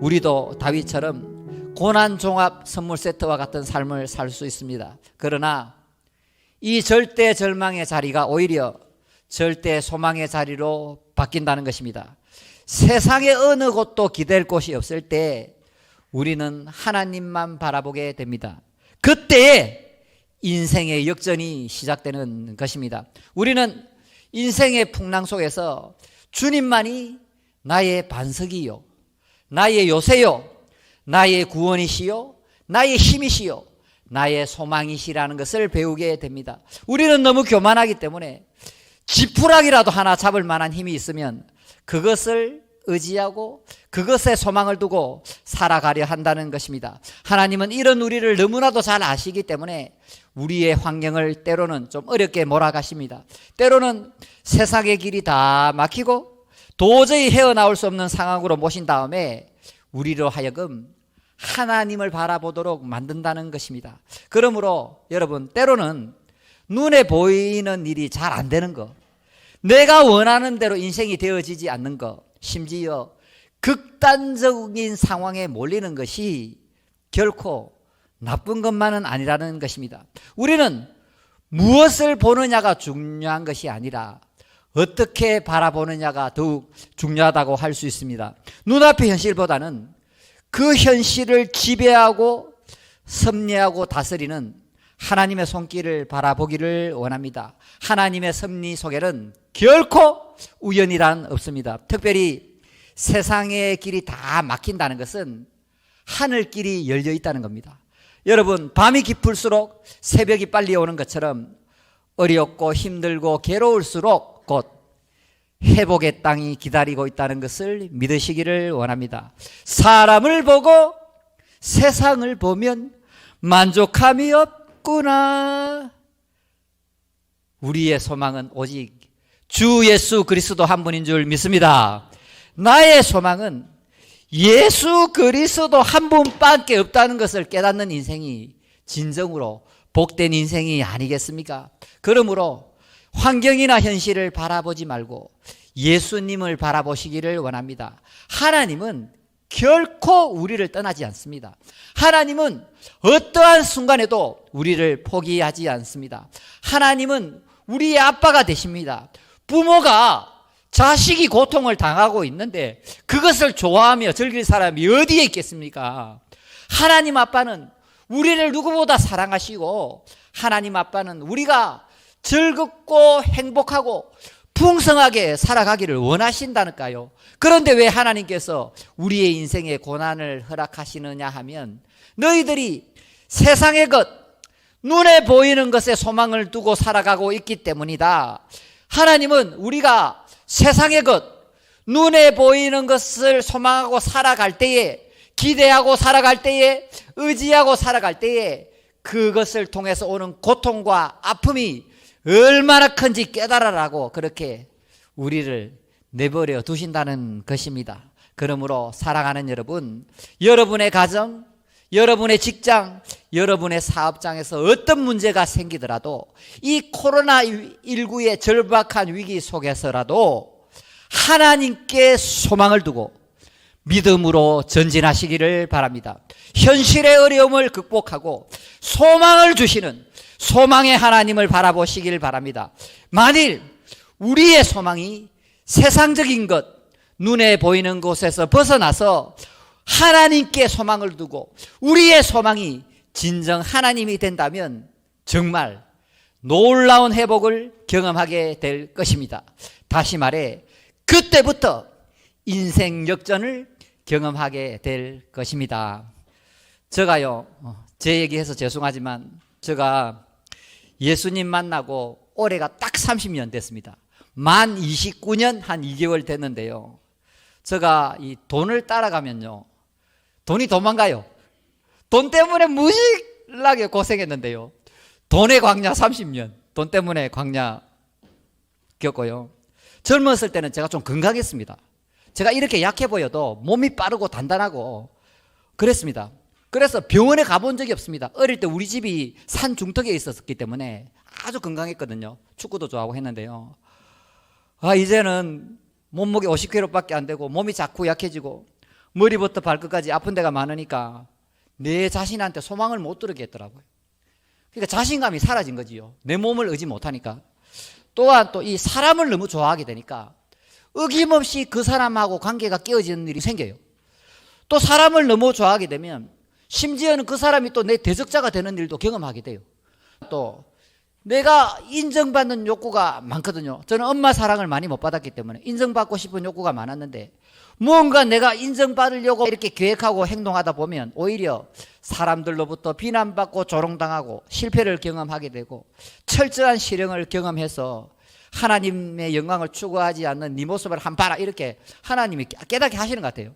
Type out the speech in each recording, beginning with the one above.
우리도 다윗처럼 고난 종합 선물 세트와 같은 삶을 살 수 있습니다. 그러나 이 절대 절망의 자리가 오히려 절대 소망의 자리로 바뀐다는 것입니다. 세상의 어느 곳도 기댈 곳이 없을 때 우리는 하나님만 바라보게 됩니다. 그때에 인생의 역전이 시작되는 것입니다. 우리는 인생의 풍랑 속에서 주님만이 나의 반석이요, 나의 요새요, 나의 구원이시요, 나의 힘이시요, 나의 소망이시라는 것을 배우게 됩니다. 우리는 너무 교만하기 때문에 지푸라기라도 하나 잡을 만한 힘이 있으면 그것을 의지하고 그것에 소망을 두고 살아가려 한다는 것입니다. 하나님은 이런 우리를 너무나도 잘 아시기 때문에 우리의 환경을 때로는 좀 어렵게 몰아가십니다. 때로는 세상의 길이 다 막히고 도저히 헤어나올 수 없는 상황으로 모신 다음에 우리로 하여금 하나님을 바라보도록 만든다는 것입니다. 그러므로 여러분, 때로는 눈에 보이는 일이 잘 안 되는 것, 내가 원하는 대로 인생이 되어지지 않는 것, 심지어 극단적인 상황에 몰리는 것이 결코 나쁜 것만은 아니라는 것입니다. 우리는 무엇을 보느냐가 중요한 것이 아니라 어떻게 바라보느냐가 더욱 중요하다고 할 수 있습니다. 눈앞의 현실보다는 그 현실을 지배하고 섭리하고 다스리는 하나님의 손길을 바라보기를 원합니다. 하나님의 섭리 속에는 결코 우연이란 없습니다. 특별히 세상의 길이 다 막힌다는 것은 하늘길이 열려 있다는 겁니다. 여러분, 밤이 깊을수록 새벽이 빨리 오는 것처럼 어렵고 힘들고 괴로울수록 곧 회복의 땅이 기다리고 있다는 것을 믿으시기를 원합니다. 사람을 보고 세상을 보면 만족함이 없구나. 우리의 소망은 오직 주 예수 그리스도 한 분인 줄 믿습니다. 나의 소망은 예수 그리스도 한 분밖에 없다는 것을 깨닫는 인생이 진정으로 복된 인생이 아니겠습니까? 그러므로 환경이나 현실을 바라보지 말고 예수님을 바라보시기를 원합니다. 하나님은 결코 우리를 떠나지 않습니다. 하나님은 어떠한 순간에도 우리를 포기하지 않습니다. 하나님은 우리의 아빠가 되십니다. 부모가 자식이 고통을 당하고 있는데 그것을 좋아하며 즐길 사람이 어디에 있겠습니까? 하나님 아빠는 우리를 누구보다 사랑하시고 하나님 아빠는 우리가 즐겁고 행복하고 풍성하게 살아가기를 원하신다니까요. 그런데 왜 하나님께서 우리의 인생에 고난을 허락하시느냐 하면 너희들이 세상의 것, 눈에 보이는 것에 소망을 두고 살아가고 있기 때문이다. 하나님은 우리가 세상의 것, 눈에 보이는 것을 소망하고 살아갈 때에, 기대하고 살아갈 때에, 의지하고 살아갈 때에 그것을 통해서 오는 고통과 아픔이 얼마나 큰지 깨달아라고 그렇게 우리를 내버려 두신다는 것입니다. 그러므로 사랑하는 여러분, 여러분의 가정, 여러분의 직장, 여러분의 사업장에서 어떤 문제가 생기더라도 이 코로나19의 절박한 위기 속에서라도 하나님께 소망을 두고 믿음으로 전진하시기를 바랍니다. 현실의 어려움을 극복하고 소망을 주시는 소망의 하나님을 바라보시길 바랍니다. 만일 우리의 소망이 세상적인 것, 눈에 보이는 곳에서 벗어나서 하나님께 소망을 두고 우리의 소망이 진정 하나님이 된다면 정말 놀라운 회복을 경험하게 될 것입니다. 다시 말해 그때부터 인생 역전을 경험하게 될 것입니다. 제가요, 제 얘기해서 죄송하지만 제가 예수님 만나고 올해가 딱 30년 됐습니다. 만 29년 한 2개월 됐는데요. 제가 이 돈을 따라가면요, 돈이 도망가요. 돈 때문에 무지하게 고생했는데요. 돈의 광야 30년, 돈 때문에 광야 겪고요. 젊었을 때는 제가 좀 건강했습니다. 제가 이렇게 약해 보여도 몸이 빠르고 단단하고 그랬습니다. 그래서 병원에 가본 적이 없습니다. 어릴 때 우리 집이 산 중턱에 있었기 때문에 아주 건강했거든요. 축구도 좋아하고 했는데요. 이제는 몸무게 50kg밖에 안 되고 몸이 자꾸 약해지고 머리부터 발끝까지 아픈 데가 많으니까 내 자신한테 소망을 못 들었겠더라고요. 그러니까 자신감이 사라진 거지요. 내 몸을 의지 못하니까. 또한 또 이 사람을 너무 좋아하게 되니까 어김없이 그 사람하고 관계가 깨어지는 일이 생겨요. 또 사람을 너무 좋아하게 되면 심지어는 그 사람이 또 내 대적자가 되는 일도 경험하게 돼요. 또 내가 인정받는 욕구가 많거든요. 저는 엄마 사랑을 많이 못 받았기 때문에 인정받고 싶은 욕구가 많았는데 무언가 내가 인정받으려고 이렇게 계획하고 행동하다 보면 오히려 사람들로부터 비난받고 조롱당하고 실패를 경험하게 되고 철저한 실형을 경험해서 하나님의 영광을 추구하지 않는 네 모습을 한번 봐라 이렇게 하나님이 깨닫게 하시는 것 같아요.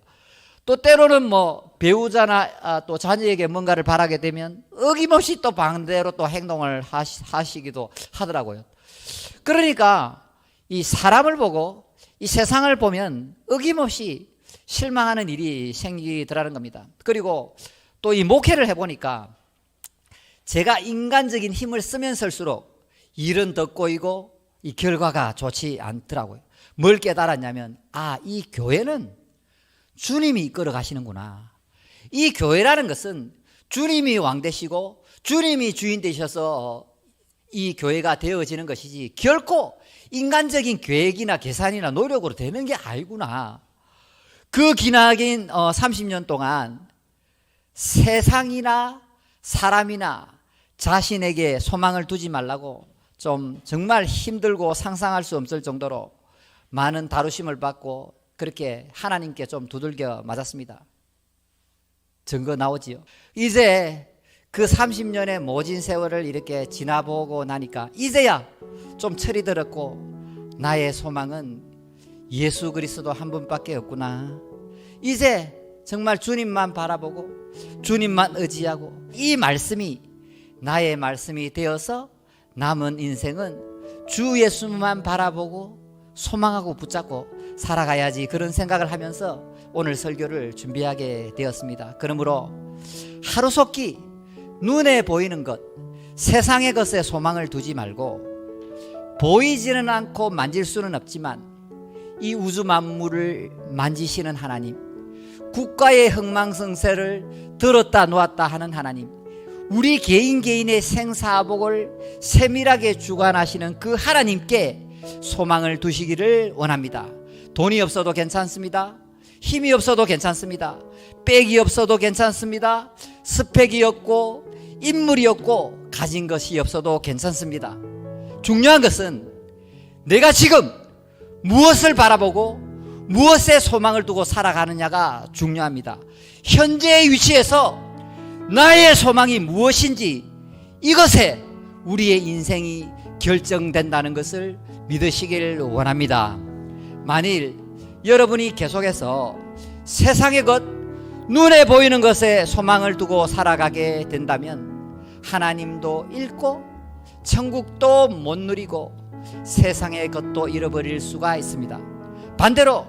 또 때로는 뭐 배우자나 또 자녀에게 뭔가를 바라게 되면 어김없이 또 반대로 또 행동을 하시기도 하더라고요. 그러니까 이 사람을 보고 이 세상을 보면 어김없이 실망하는 일이 생기더라는 겁니다. 그리고 또 이 목회를 해보니까 제가 인간적인 힘을 쓰면 쓸수록 일은 더 꼬이고 이 결과가 좋지 않더라고요. 뭘 깨달았냐면 이 교회는 주님이 이끌어 가시는구나. 이 교회라는 것은 주님이 왕 되시고 주님이 주인 되셔서 이 교회가 되어지는 것이지 결코 인간적인 계획이나 계산이나 노력으로 되는 게 아니구나. 그 기나긴 30년 동안 세상이나 사람이나 자신에게 소망을 두지 말라고 좀 정말 힘들고 상상할 수 없을 정도로 많은 다루심을 받고 그렇게 하나님께 좀 두들겨 맞았습니다. 증거 나오지요. 이제 그 30년의 모진 세월을 이렇게 지나보고 나니까 이제야 좀 철이 들었고 나의 소망은 예수 그리스도 한 분밖에 없구나. 이제 정말 주님만 바라보고 주님만 의지하고 이 말씀이 나의 말씀이 되어서 남은 인생은 주 예수만 바라보고 소망하고 붙잡고 살아가야지 그런 생각을 하면서 오늘 설교를 준비하게 되었습니다. 그러므로 하루속히 눈에 보이는 것, 세상의 것에 소망을 두지 말고 보이지는 않고 만질 수는 없지만 이 우주 만물을 만지시는 하나님, 국가의 흥망성쇠를 들었다 놓았다 하는 하나님, 우리 개인의 생사복을 세밀하게 주관하시는 그 하나님께 소망을 두시기를 원합니다. 돈이 없어도 괜찮습니다. 힘이 없어도 괜찮습니다. 빽이 없어도 괜찮습니다. 스펙이 없고 인물이 없고 가진 것이 없어도 괜찮습니다. 중요한 것은 내가 지금 무엇을 바라보고 무엇에 소망을 두고 살아가느냐가 중요합니다. 현재의 위치에서 나의 소망이 무엇인지 이것에 우리의 인생이 결정된다는 것을 믿으시길 원합니다. 만일 여러분이 계속해서 세상의 것, 눈에 보이는 것에 소망을 두고 살아가게 된다면 하나님도 잃고 천국도 못 누리고 세상의 것도 잃어버릴 수가 있습니다. 반대로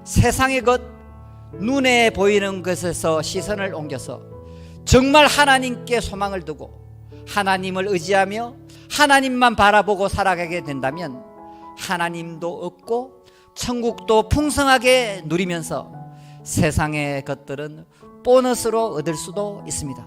세상의 것, 눈에 보이는 것에서 시선을 옮겨서 정말 하나님께 소망을 두고 하나님을 의지하며 하나님만 바라보고 살아가게 된다면 하나님도 얻고 천국도 풍성하게 누리면서 세상의 것들은 보너스로 얻을 수도 있습니다.